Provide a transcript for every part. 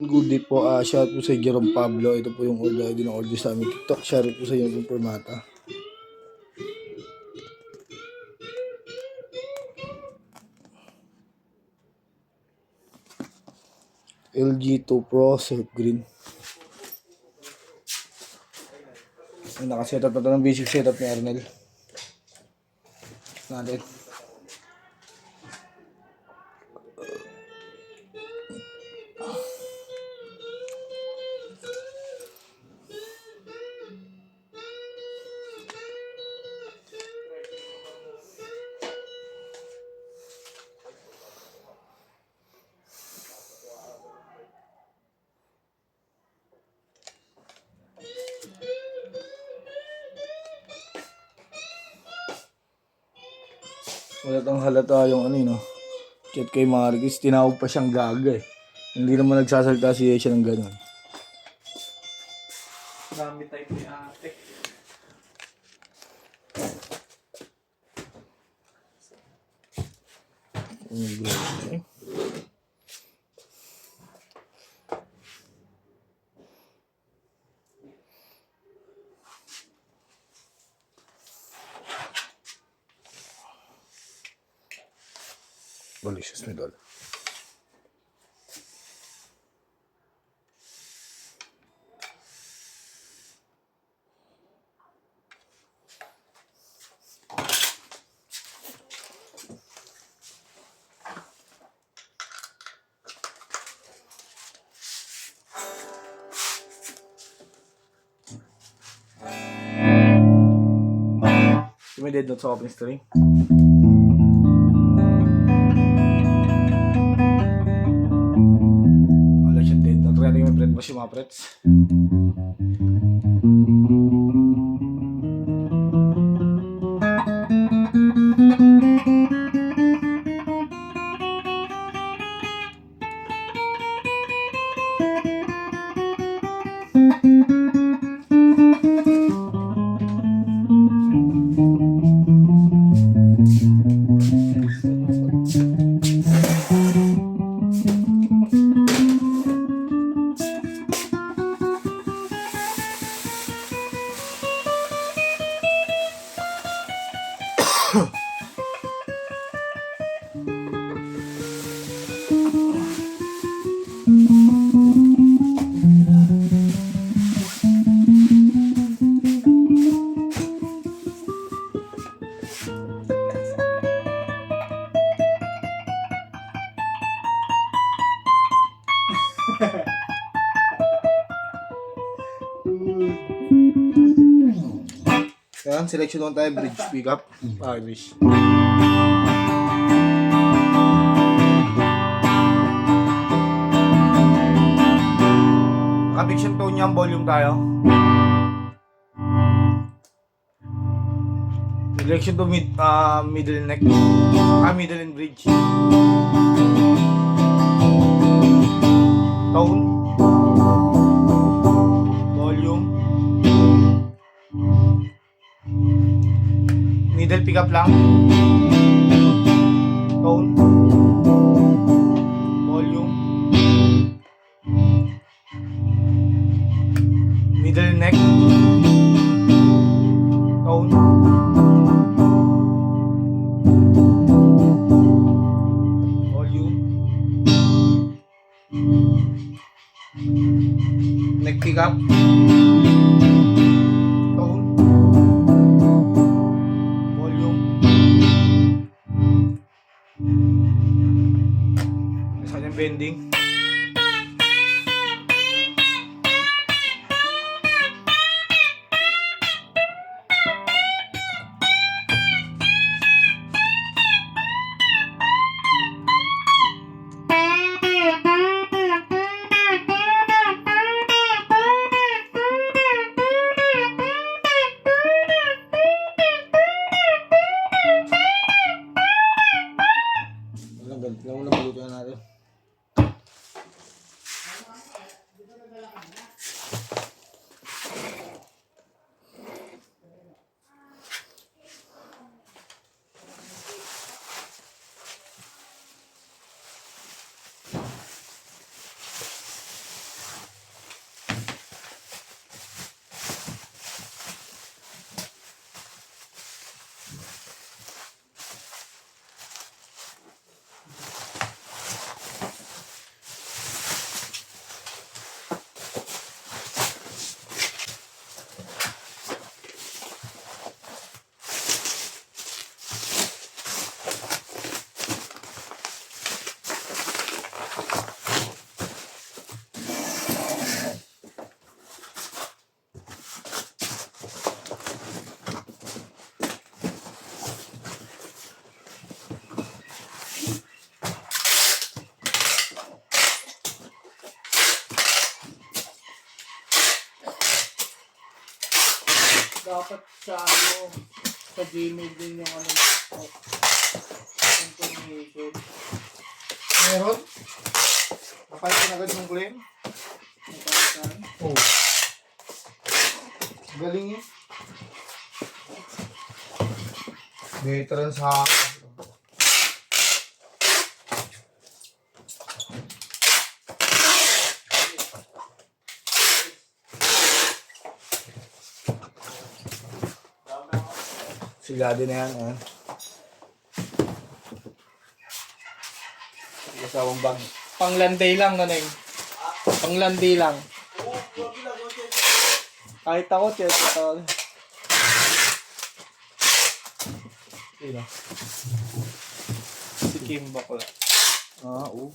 Good day po. Shout po sa Jerome Pablo. Ito po yung order ID ng order sa aming TikTok. Share po sa yung informata. LG2 Pro Surf Green. Ay, nakasetup na ito ng basic setup ni Arnel. Natin. Walatang halata yung ano yun, no? Chat kay Marquez, tinawag pa siyang gaga eh. Hindi naman nagsasalita siya ng gano'n. Dami type ni ate. Okay. Malicious medal. May dead note sa opening string. Wala siyang dead note. Try natin may fret ba siya mga frets. Yan, selection naman tayo, bridge pickup, Irish. Naka-fiction tone niya ang volume tayo. Selection to middle neck, middle and bridge. Tone. Volume. Middle pickup lang. Tone. Volume. Middle neck. Tone. Volume. Neck pickup. Bending. Dapat sa ano, sa Gmail din yung ano, information. Meron? Napalitan agad yung claim? Napalitan. Oo. Galing eh. Veteran sa sigado na yan, eh. Kasawang bag. Panglanday lang, nanay. Panglanday lang. Kahit ako, check ito. Sino? Si Kim Bakla. Ah, oo.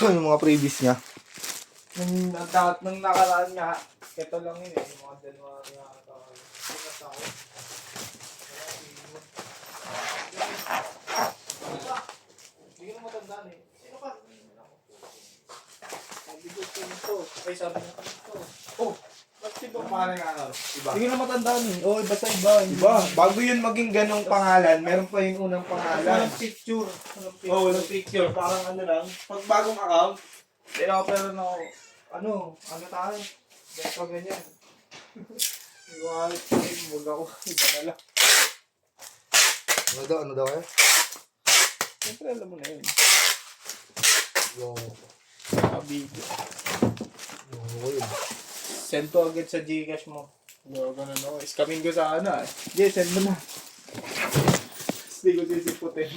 Yung mga previous niya. Nung nakaraan nga, ito lang yun eh. Yung mga January nga ito. Sinas ako. Hindi ko na matandaan eh. Sino ka? Sabi ko ito. Ay, sabi niya ito. Oh! Ba't si Bang? Pangalan nga ano? Iba. Hindi ko na matandaan eh. Oh, basta iba. Iba. Bago yun maging ganong pangalan, meron pa yung unang pangalan. Walang picture. Oo, walang picture. Parang ano lang. Pag bagong account, Pero na ako. Ano tayo? Basta ganyan. Hindi ko alit ko eh. Huwag ako. Iba na lang. ano daw eh? Siyempre alam mo na yun. Yung, Nakabidyo. yun. Send to agad sa Gcash mo. Yo, ganun ako. Iskamin ko sa ano eh. Sige, send mo na. Hindi ko sisiputin.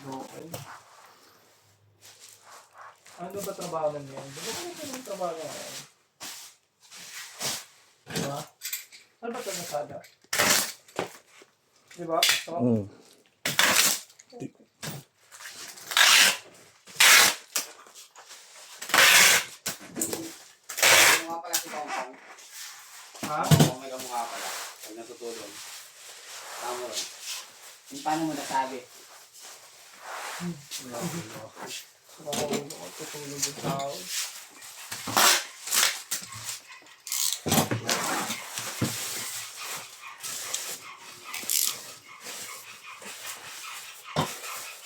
Okay. Ano ba trabaho na niyan? Di ba kung ano trabaho na yan? Diba? Ano ba ito nasada? Diba? Ito? Mukha pala si Pongpong. Ha? Oo, may kamukha pala. Pag natutulog. Tama rin. Yung paano mo nasabi? Nakaulo ko. Tutulog yung tao.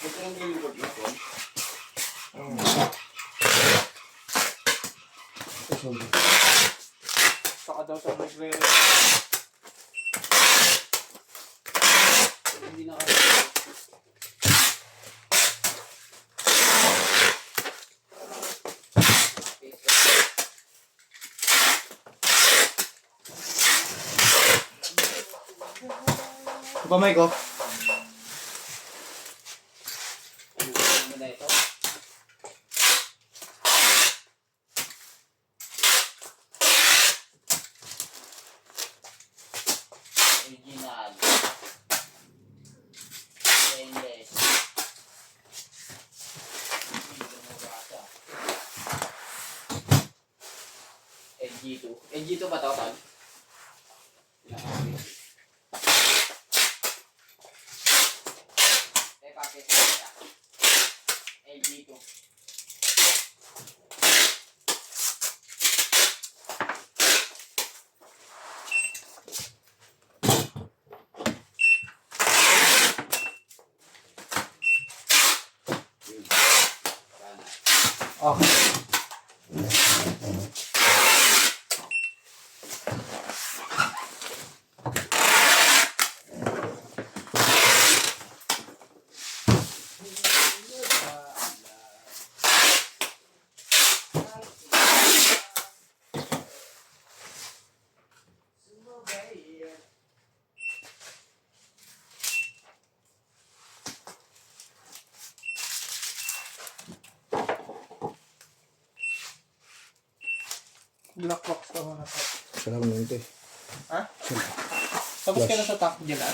Gusto nang nililibot na po. Saka daw sa nagre Hindi na kasi. Pamay ko. Ano mo na ito? Original. Stainless. Hindi ko mabasa. LG2. LG2 ba ito, Tol? LG2. Okay. Black box ka muna. Sarap nito eh. Ha? Tapos ka na sa top dyan ah.